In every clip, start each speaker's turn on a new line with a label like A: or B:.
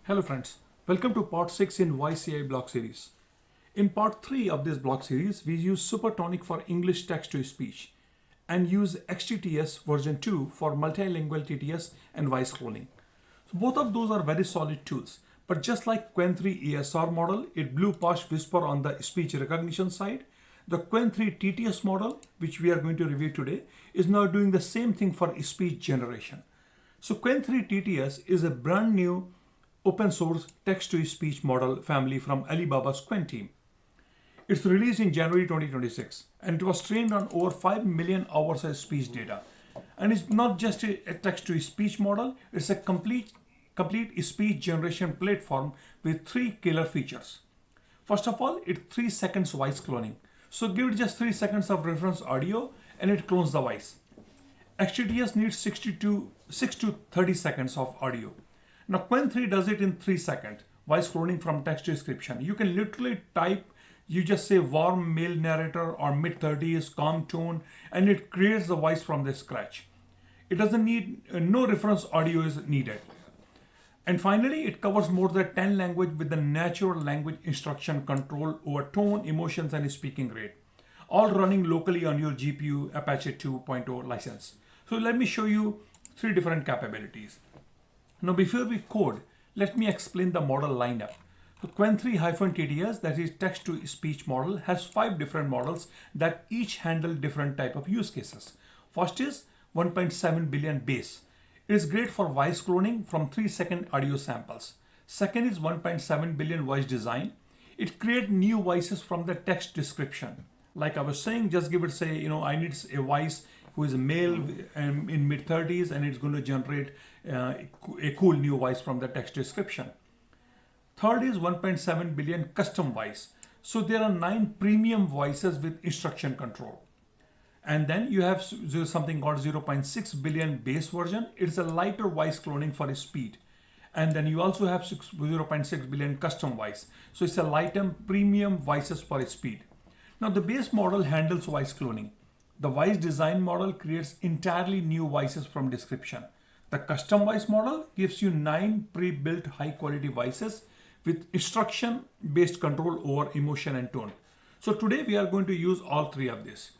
A: Hello friends, welcome to part 6 in YCI block series. In part 3 of this block series, we use Supertonic for English text-to-speech and use XTTS version 2 for multilingual TTS and voice cloning. So both of those are very solid tools, but just like Qwen3-ESR model, it blew past Whisper on the speech recognition side. The Qwen3-TTS model, which we are going to review today, is now doing the same thing for speech generation. So Qwen3-TTS is a brand new open source text-to-speech model family from Alibaba's Qwen team. It's released in January 2026 and it was trained on over 5 million hours of speech data. And it's not just a text-to-speech model, it's a complete speech generation platform with 3 killer features. First of all, it's 3 seconds voice cloning. So give it just 3 seconds of reference audio and it clones the voice. XTTS needs 6 to 30 seconds of audio. Now Qwen3 does it in 3 seconds, voice cloning from text description. You can literally type, you just say warm male narrator or mid-30s, calm tone, and it creates the voice from the scratch. It doesn't need, no reference audio is needed. And finally, it covers more than 10 languages with the natural language instruction control over tone, emotions, and speaking rate, all running locally on your GPU Apache 2.0 license. So let me show you 3 different capabilities. Now before we code, let me explain the model lineup. The Qwen3-TTS, that is text-to-speech model, has 5 different models that each handle different type of use cases. First is 1.7 billion base. It is great for voice cloning from 3-second audio samples. Second is 1.7 billion voice design. It creates new voices from the text description. Like I was saying, just give it, say, I need a voice who is a male in mid-30s and it's going to generate a cool new voice from the text description. Third is 1.7 billion custom voice. So there are 9 premium voices with instruction control. And then you have something called 0.6 billion base version. It's a lighter voice cloning for speed. And then you also have 0.6 billion custom voice. So it's a lighter premium voices for speed. Now the base model handles voice cloning. The voice design model creates entirely new voices from description. The custom voice model gives you 9 pre-built high quality voices with instruction based control over emotion and tone. So today we are going to use all 3 of these.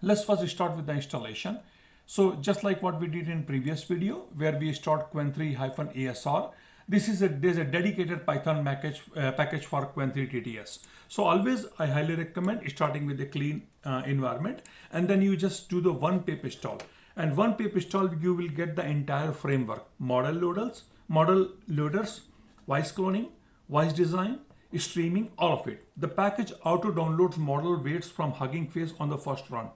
A: Let's first start with the installation. So just like what we did in previous video where we start Qwen3-ESR, there's a dedicated Python package for Qwen3-TTS. So always I highly recommend starting with a clean environment and then you just do the one pip install. And one pip install you will get the entire framework, model loaders, voice cloning, voice design, streaming, all of it. The package auto downloads model weights from Hugging Face on the first run.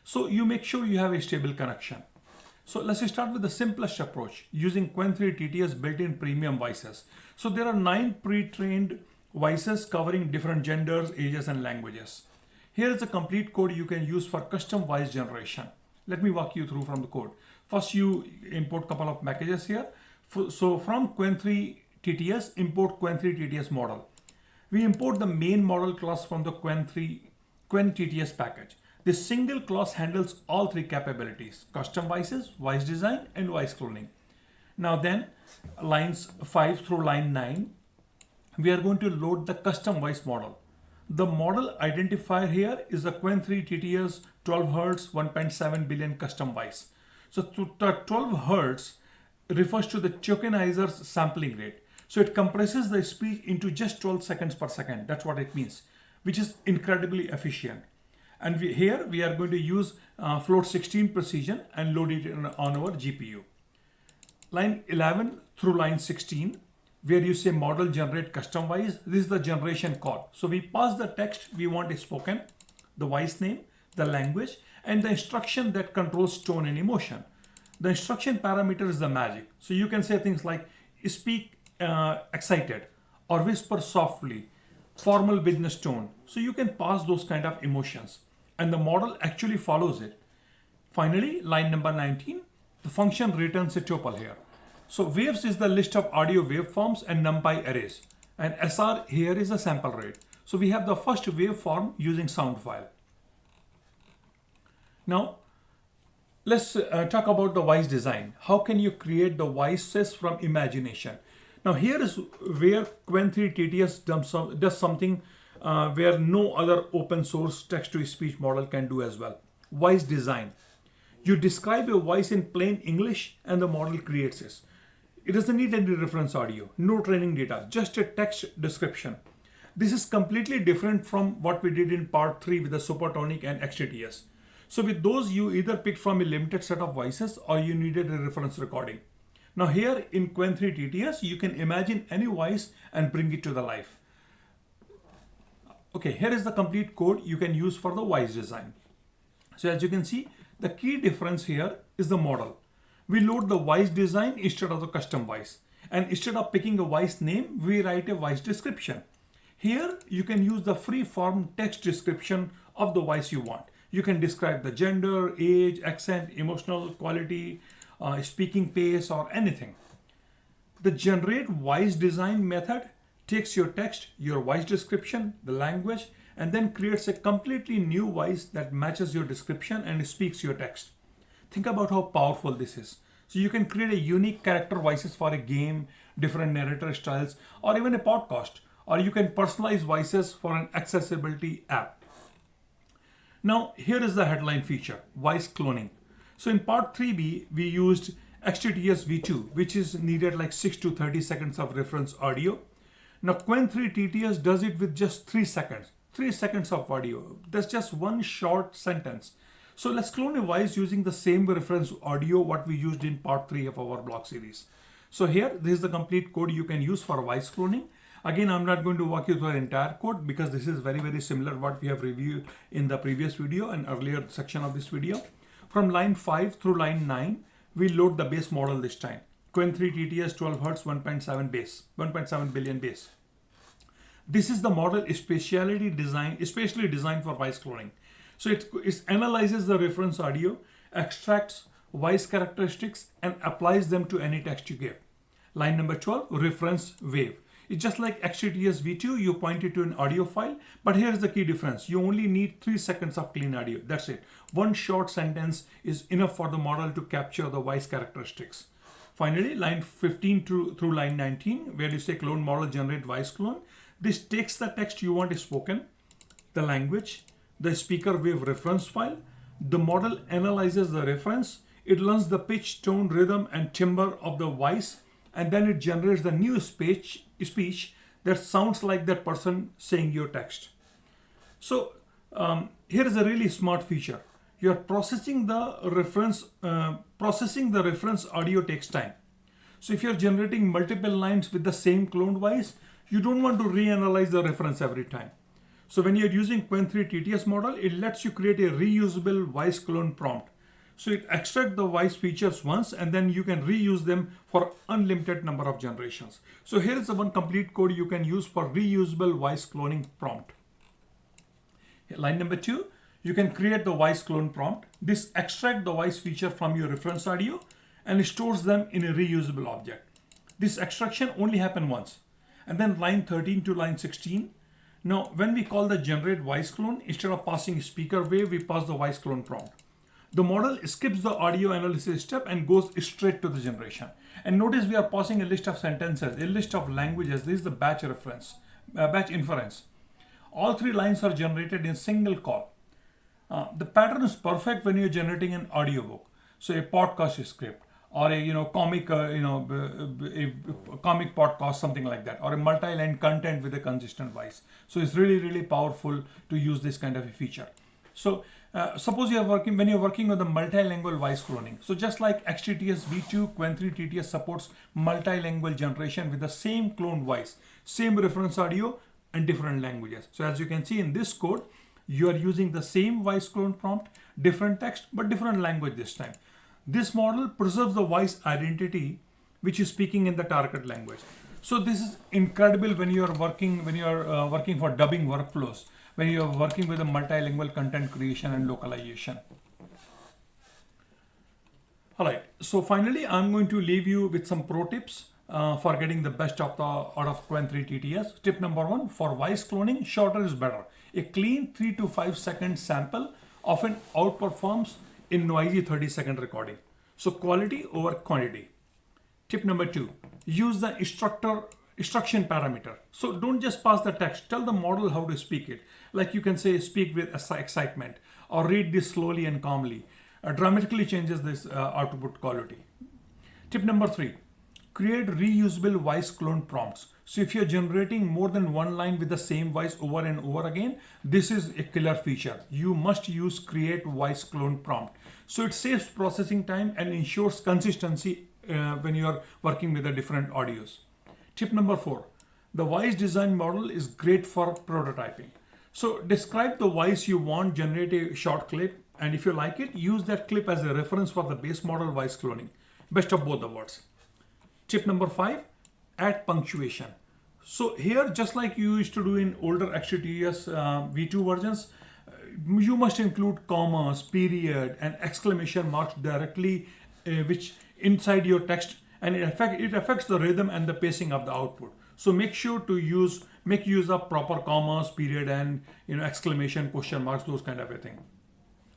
A: So you make sure you have a stable connection. So let's start with the simplest approach using Qwen3-TTS built-in premium voices. So there are 9 pre-trained voices covering different genders, ages, and languages. Here is a complete code you can use for custom voice generation. Let me walk you through from the code. First, you import a couple of packages here. So from Qwen3-TTS, import Qwen3-TTS model. We import the main model class from the Qwen-TTS package. This single class handles all 3 capabilities: custom voices, voice design, and voice cloning. Now then, lines 5 through line 9, we are going to load the custom voice model. The model identifier here is the Qwen3-TTS 12 Hz 1.7 billion custom voice. So the 12 Hz refers to the tokenizer's sampling rate. So it compresses the speech into just 12 seconds per second. That's what it means, which is incredibly efficient. And here we are going to use float 16 precision and load it on our GPU. Line 11 through line 16, where you say model generate custom voice, this is the generation call. So we pass the text we want is spoken, the voice name, the language, and the instruction that controls tone and emotion. The instruction parameter is the magic. So you can say things like speak excited or whisper softly, formal business tone. So you can pass those kind of emotions and the model actually follows it. Finally, line number 19, the function returns a tuple here. So waves is the list of audio waveforms and NumPy arrays. And SR here is the sample rate. So we have the first waveform using sound file. Now, let's talk about the voice design. How can you create the voices from imagination? Now here is where Qwen3-TTS does something where no other open source text-to-speech model can do as well. Voice design. You describe a voice in plain English and the model creates this. It doesn't need any reference audio, no training data, just a text description. This is completely different from what we did in part 3 with the supertonic and XTTS. So with those, you either picked from a limited set of voices or you needed a reference recording. Now here in Qwen3-TTS, you can imagine any voice and bring it to the life. Okay, here is the complete code you can use for the voice design. So as you can see, the key difference here is the model. We load the voice design instead of the custom voice. And instead of picking a voice name, we write a voice description. Here, you can use the free-form text description of the voice you want. You can describe the gender, age, accent, emotional quality, speaking pace, or anything. The generate voice design method takes your text, your voice description, the language, and then creates a completely new voice that matches your description and speaks your text. Think about how powerful this is. So you can create a unique character voices for a game, different narrator styles, or even a podcast, or you can personalize voices for an accessibility app. Now, here is the headline feature, voice cloning. So in part 3b, we used XTTS v2, which is needed like 6 to 30 seconds of reference audio. Now Qwen3-TTS does it with just 3 seconds. 3 seconds of audio. That's just one short sentence. So let's clone a voice using the same reference audio what we used in part 3 of our block series. So here, this is the complete code you can use for voice cloning. Again, I'm not going to walk you through the entire code because this is very, very similar to what we have reviewed in the previous video and earlier section of this video. From line 5 through line 9, we load the base model this time. Qwen3-TTS 12 Hz 1.7 billion base. This is the model especially designed for voice cloning. So it analyzes the reference audio, extracts voice characteristics, and applies them to any text you give. Line number 12, reference wave. It's just like XTTS v2, you point it to an audio file, but here's the key difference. You only need 3 seconds of clean audio. That's it. One short sentence is enough for the model to capture the voice characteristics. Finally, line 15 through line 19, where you say clone model generate voice clone. This takes the text you want spoken, the language, the speaker wave reference file. The model analyzes the reference. It learns the pitch, tone, rhythm, and timbre of the voice, and then it generates the new speech that sounds like that person saying your text. So here is a really smart feature. You're processing the reference audio takes time. So if you're generating multiple lines with the same cloned voice, you don't want to reanalyze the reference every time. So when you're using Qwen3-TTS model, it lets you create a reusable voice clone prompt. So it extracts the voice features once and then you can reuse them for unlimited number of generations. So here is the one complete code you can use for reusable voice cloning prompt. Line number 2, you can create the voice clone prompt. This extracts the voice feature from your reference audio and stores them in a reusable object. This extraction only happens once. And then line 13 to line 16. Now, when we call the generate voice clone, instead of passing speaker wave, we pass the voice clone prompt. The model skips the audio analysis step and goes straight to the generation. And notice we are passing a list of sentences, a list of languages. This is the batch inference. All 3 lines are generated in single call. The pattern is perfect when you're generating an audiobook. So a podcast script, or a comic comic podcast, something like that, or a multi-line content with a consistent voice. So it's really, really powerful to use this kind of a feature. So suppose when you're working with the multilingual voice cloning. So just like XTTS v2, Qwen3-TTS supports multilingual generation with the same cloned voice, same reference audio, and different languages. So as you can see in this code, you are using the same voice clone prompt, different text, but different language this time. This model preserves the voice identity which is speaking in the target language. So this is incredible when you are working for dubbing workflows, when you are working with a multilingual content creation and localization. All right. So finally, I'm going to leave you with some pro tips for getting the best out of Qwen3-TTS. Tip number 1, for voice cloning, shorter is better. A clean 3 to 5 second sample often outperforms in noisy 30-second recording. So quality over quantity. Tip number 2, use the instruction parameter. So don't just pass the text, tell the model how to speak it. Like you can say speak with excitement, or read this slowly and calmly. Dramatically changes this output quality. Tip number 3, create reusable voice clone prompts. So if you're generating more than one line with the same voice over and over again, this is a killer feature. You must use create voice clone prompt. So it saves processing time and ensures consistency when you are working with the different audios. Tip number 4, the voice design model is great for prototyping. So describe the voice you want, generate a short clip, and if you like it, use that clip as a reference for the base model voice cloning. Best of both the worlds. Tip number 5, add punctuation. So here, just like you used to do in older XTTS V2 versions, you must include commas, period, and exclamation marks directly which inside your text, and it affects the rhythm and the pacing of the output. So make sure to make use of proper commas, period, and exclamation, question marks, those kind of a thing.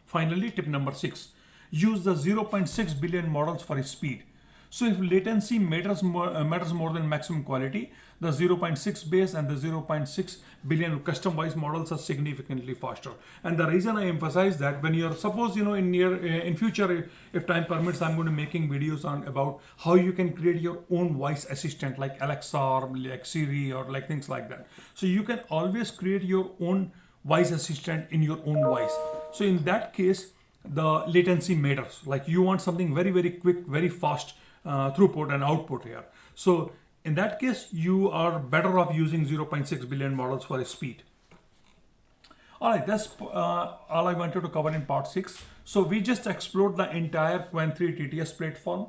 A: Finally, tip number 6, use the 0.6 billion models for speed. So if latency matters more than maximum quality, the 0.6 base and the 0.6 billion custom voice models are significantly faster. And the reason I emphasize that, when you're, suppose, in future, if time permits, I'm going to making videos on about how you can create your own voice assistant like Alexa or like Siri or like things like that. So you can always create your own voice assistant in your own voice. So in that case, the latency matters. Like you want something very, very quick, very fast throughput and output here. So in that case, you are better off using 0.6 billion models for speed. All right, that's all I wanted to cover in part 6. So we just explored the entire Qwen3-TTS platform.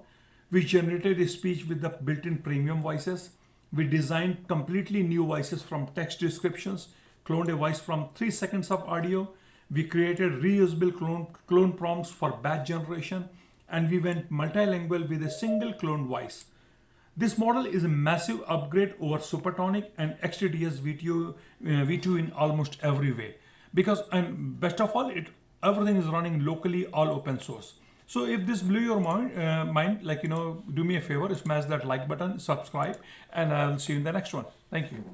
A: We generated a speech with the built-in premium voices. We designed completely new voices from text descriptions, cloned a voice from 3 seconds of audio. We created reusable clone prompts for batch generation, and we went multilingual with a single clone voice. This model is a massive upgrade over Supertonic and XTTS V2 in almost every way. Because, and best of all, everything is running locally, all open source. So if this blew your mind, do me a favor, smash that like button, subscribe, and I'll see you in the next one. Thank you.